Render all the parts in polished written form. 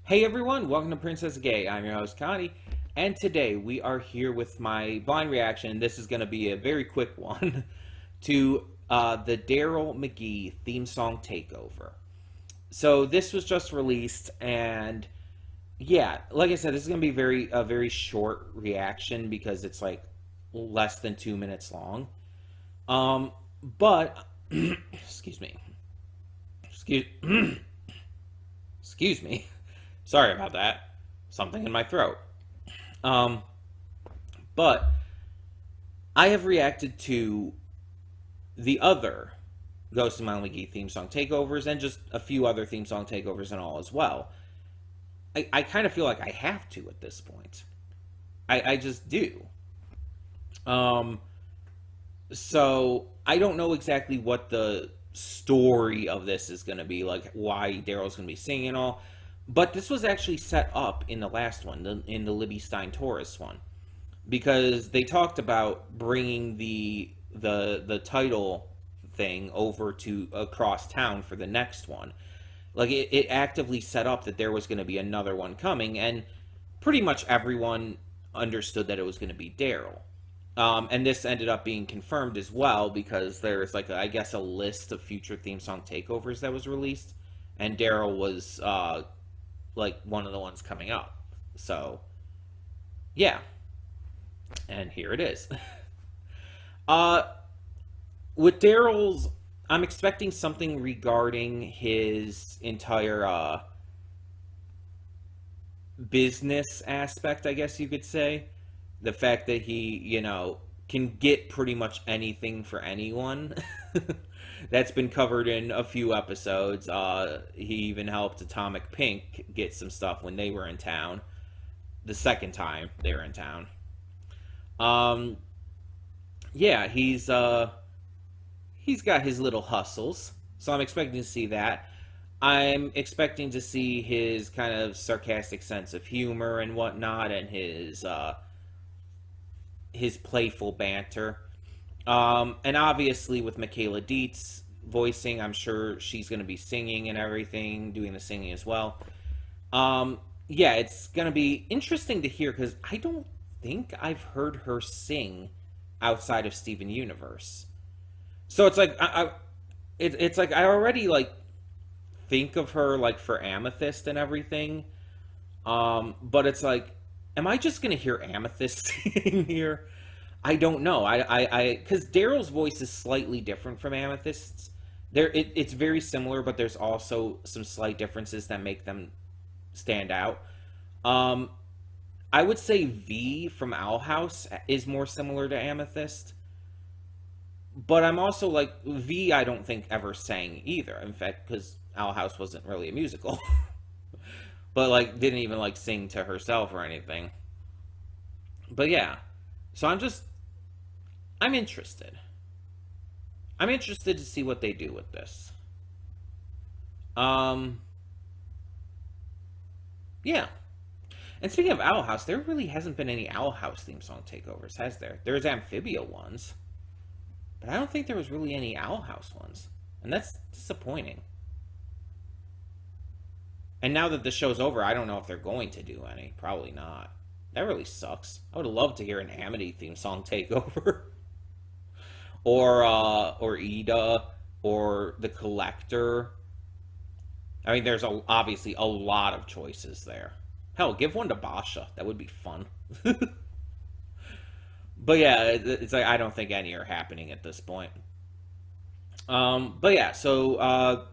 Hey everyone, welcome to Princess Gay. I'm your host Connie, and today we are here with my blind reaction. This is going to be a very quick one to the Darryl McGee theme song Takeover. So this was just released, and yeah, like I said, this is going to be a very short reaction because it's like less than 2 minutes long. But excuse me, excuse excuse me. Sorry about that. Something in my throat. Um, but I have reacted to the other Ghost and Mile McGee theme song takeovers and just a few other theme song takeovers and all as well. I kind of feel like I have to at this point. I just do. Um, so I don't know exactly what the story of this is going to be, like why Daryl's going to be singing and all. But this was actually set up in the last one, in the Libby Stein Taurus one, because they talked about bringing the title thing over to across town for the next one. Like it actively set up that there was going to be another one coming, and pretty much everyone understood that it was going to be Daryl. And this ended up being confirmed as well because there's like I guess a list of future theme song takeovers that was released, and Daryl was like one of the ones coming up. So yeah, and here it is. uh with Daryl's, I'm expecting something regarding his entire business aspect, I guess you could say. The fact that he, can get pretty much anything for anyone. That's been covered in a few episodes. He even helped Atomic Pink get some stuff when they were in town. The second time they were in town. Um, yeah, he's got his little hustles, so I'm expecting to see that. I'm expecting to see his kind of sarcastic sense of humor and whatnot, and his playful banter. And obviously with Michaela Dietz voicing, I'm sure she's going to be singing and everything, doing the singing as well. Yeah, it's going to be interesting to hear because I don't think I've heard her sing outside of Steven Universe. So it's like it's like I already like think of her like for Amethyst and everything. But it's like, am I just gonna hear Amethyst singing here? I don't know. Because Daryl's voice is slightly different from Amethyst's. It's very similar, but there's also some slight differences that make them stand out. Um, I would say V from Owl House is more similar to Amethyst, but I'm also like V. I don't think ever sang either. In fact, because Owl House wasn't really a musical, but like didn't even like sing to herself or anything. But yeah, so I'm interested. I'm interested to see what they do with this. Um, yeah. And speaking of Owl House, there really hasn't been any Owl House theme song takeovers, has there? There's Amphibia ones, but I don't think there was really any Owl House ones, and that's disappointing. And now that the show's over, I don't know if they're going to do any. Probably not. That really sucks. I would love to hear an Amity theme song takeover. Or Ida, or The Collector. I mean, there's obviously a lot of choices there. Hell, give one to Basha. That would be fun. But yeah, it's like I don't think any are happening at this point. But yeah, so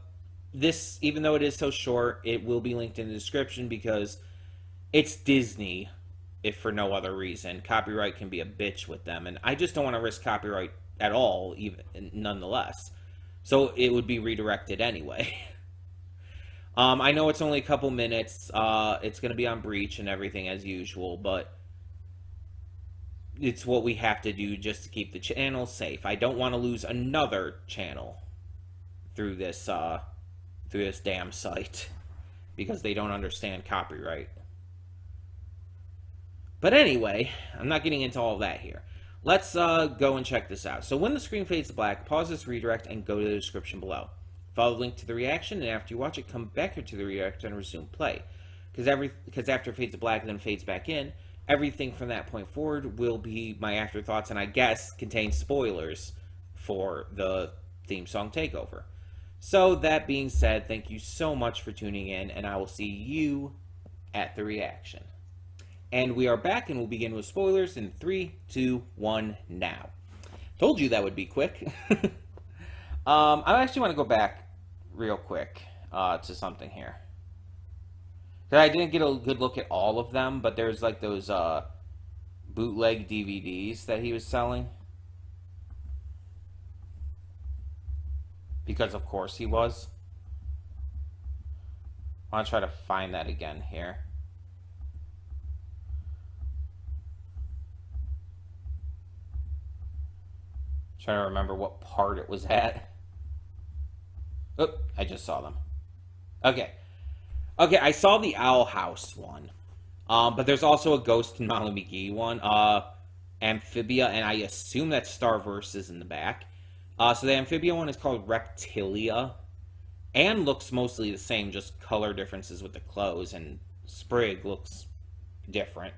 this, even though it is so short, it will be linked in the description because it's Disney, if for no other reason. Copyright can be a bitch with them, and I just don't want to risk copyright at all, even nonetheless. So it would be redirected anyway. I know it's only a couple minutes. It's going to be on Breach and everything as usual, but it's what we have to do just to keep the channel safe. I don't want to lose another channel through this damn site because they don't understand copyright. But anyway, I'm not getting into all of that here. Let's go and check this out. So when the screen fades to black, pause this redirect and go to the description below. Follow the link to the reaction, and after you watch it, come back here to the redirect and resume play. because after Fades to Black and then fades back in, everything from that point forward will be my afterthoughts, and I guess contain spoilers for the theme song Takeover. So that being said, thank you so much for tuning in, and I will see you at the reaction. And we are back, and we'll begin with spoilers in 3, 2, 1, now. Told you that would be quick. I actually want to go back real quick to something here. I didn't get a good look at all of them, but there's like those bootleg DVDs that he was selling. Because of course he was. I want to try to find that again here. Trying to remember what part it was at. Oh, I just saw them. Okay. Okay, I saw the Owl House one. But there's also a Ghost and Molly McGee one. Amphibia, and I assume that's Starverse in the back. So the Amphibia one is called Reptilia. And looks mostly the same, just color differences with the clothes. And Sprig looks different.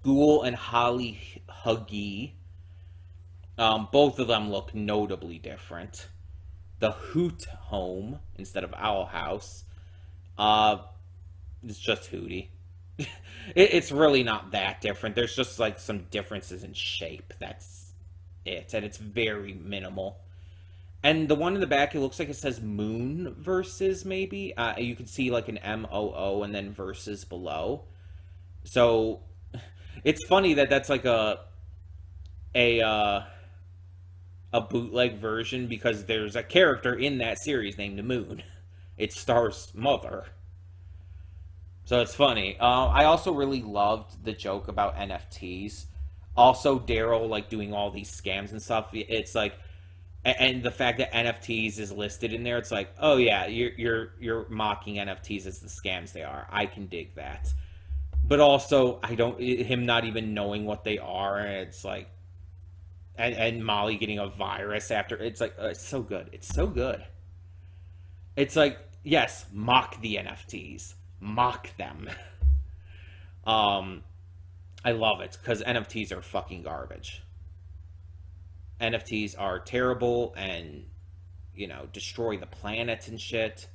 Ghoul and Holly Huggy. Both of them look notably different. The Hoot Home instead of Owl House. It's just Hootie. It's really not that different. There's just like some differences in shape. That's it. And it's very minimal. And the one in the back, it looks like it says Moon Versus, maybe. You can see like an MOO and then Versus below. So it's funny that that's like a bootleg version, because there's a character in that series named Moon. It's Star's mother. So it's funny. I also really loved the joke about NFTs. Also, Darryl like doing all these scams and stuff. It's like, and the fact that NFTs is listed in there, it's like, oh yeah, you're mocking NFTs as the scams they are. I can dig that. But also, him not even knowing what they are. It's like, and Molly getting a virus after. It's like, it's so good. It's so good. It's like, yes, mock the NFTs. Mock them. I love it, because NFTs are fucking garbage. NFTs are terrible and, destroy the planet and shit.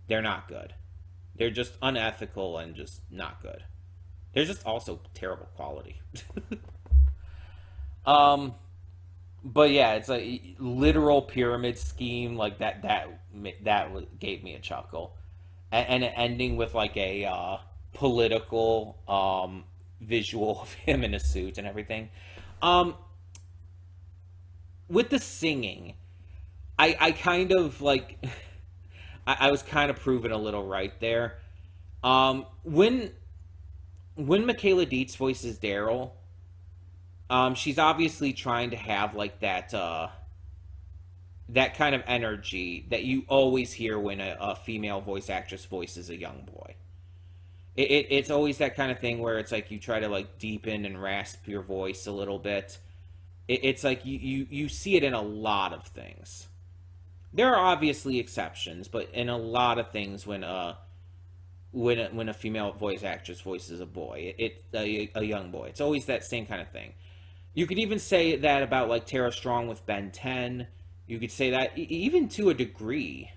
They're not good. They're just unethical and just not good. They're just also terrible quality. But yeah, it's a literal pyramid scheme like that gave me a chuckle. And ending with like a political visual of him in a suit and everything. With the singing, I kind of like I was kind of proven a little right there. When Michaela Dietz voices Darryl, she's obviously trying to have like that kind of energy that you always hear when a female voice actress voices a young boy. It's always that kind of thing where it's like you try to like deepen and rasp your voice a little bit. It's like you see it in a lot of things. There are obviously exceptions, but in a lot of things when a female voice actress voices a boy, a young boy, it's always that same kind of thing. You could even say that about like Tara Strong with Ben 10. You could say that even to a degree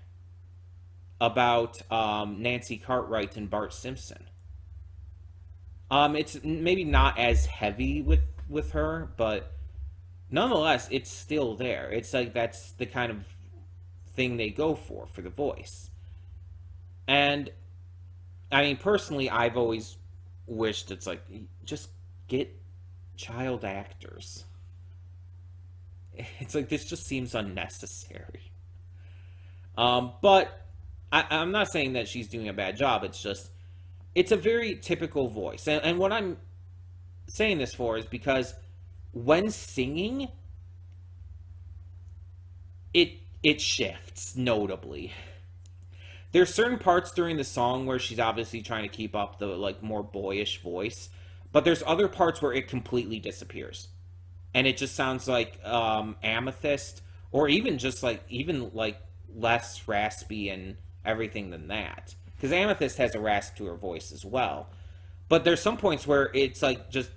about Nancy Cartwright and Bart Simpson. It's maybe not as heavy with her, but nonetheless, it's still there. It's like that's the kind of thing they go for the voice. And I mean, personally, I've always wished it's like, just get child actors. It's like, this just seems unnecessary. But I'm not saying that she's doing a bad job. It's just, it's a very typical voice. And what I'm saying this for is because when singing, it shifts notably. There's certain parts during the song where she's obviously trying to keep up the like more boyish voice, but there's other parts where it completely disappears, and it just sounds like Amethyst, or even just like less raspy and everything than that. Because Amethyst has a rasp to her voice as well. But there's some points where it's like just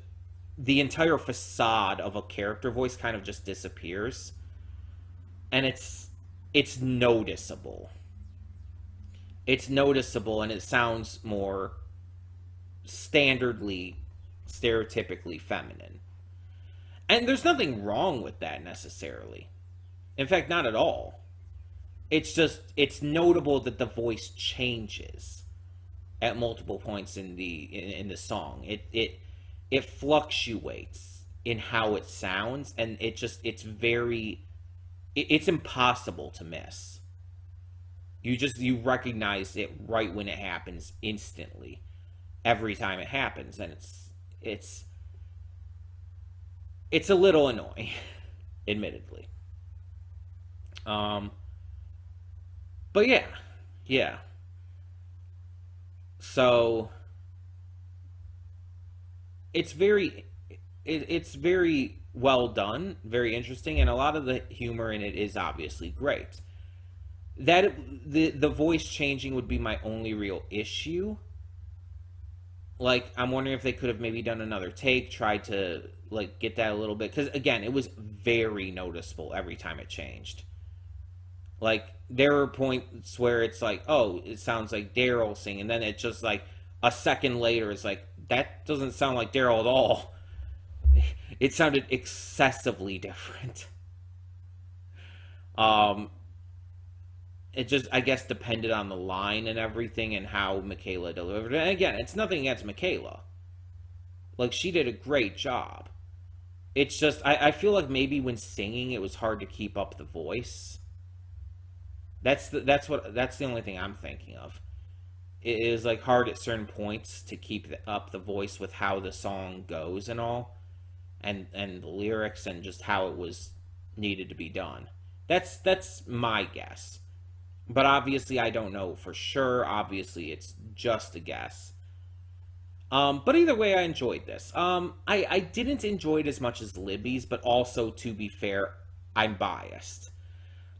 the entire facade of a character voice kind of just disappears. And it's noticeable. It's noticeable and it sounds more standardly, stereotypically feminine. And there's nothing wrong with that necessarily. In fact, not at all. It's just it's notable that the voice changes at multiple points in the song. It fluctuates in how it sounds, and it's impossible to miss. You recognize it right when it happens instantly, every time it happens, and it's it's a little annoying, admittedly. Um, but yeah, yeah. So it's it's very well done, very interesting, and a lot of the humor in it is obviously great. That the voice changing would be my only real issue. Like I'm wondering if they could have maybe done another take, tried to like get that a little bit because again, it was very noticeable every time it changed. Like there were points where it's like, oh, it sounds like Darryl singing, and then it just like a second later, it's like that doesn't sound like Darryl at all. It sounded excessively different. Um, it just, I guess, depended on the line and everything and how Michaela delivered it. And again, it's nothing against Michaela. Like she did a great job. It's just, I feel like maybe when singing, it was hard to keep up the voice. That's the only thing I'm thinking of. It is like hard at certain points to keep up the voice with how the song goes and all, and the lyrics and just how it was needed to be done. That's my guess, but obviously I don't know for sure. Obviously, it's just a guess. But either way, I enjoyed this. I didn't enjoy it as much as Libby's, but also to be fair, I'm biased.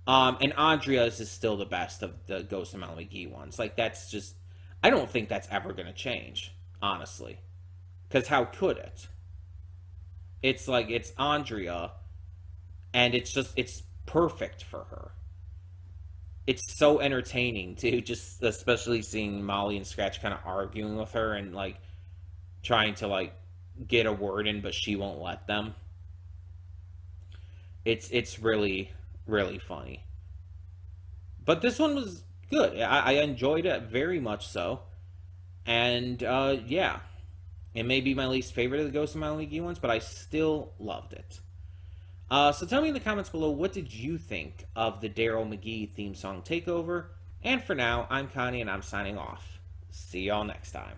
And Andrea's is still the best of the Ghost of Melanie McGee ones. Like that's just, I don't think that's ever gonna change, honestly. Because how could it? It's like it's Andrea, and it's perfect for her. It's so entertaining too, just especially seeing Molly and Scratch kind of arguing with her and like trying to like get a word in, but she won't let them. It's really funny. But this one was good. I enjoyed it very much so, and yeah, it may be my least favorite of the Ghost of My League ones, but I still loved it. So tell me in the comments below, what did you think of the Darryl McGee theme song Takeover? And for now, I'm Connie and I'm signing off. See y'all next time.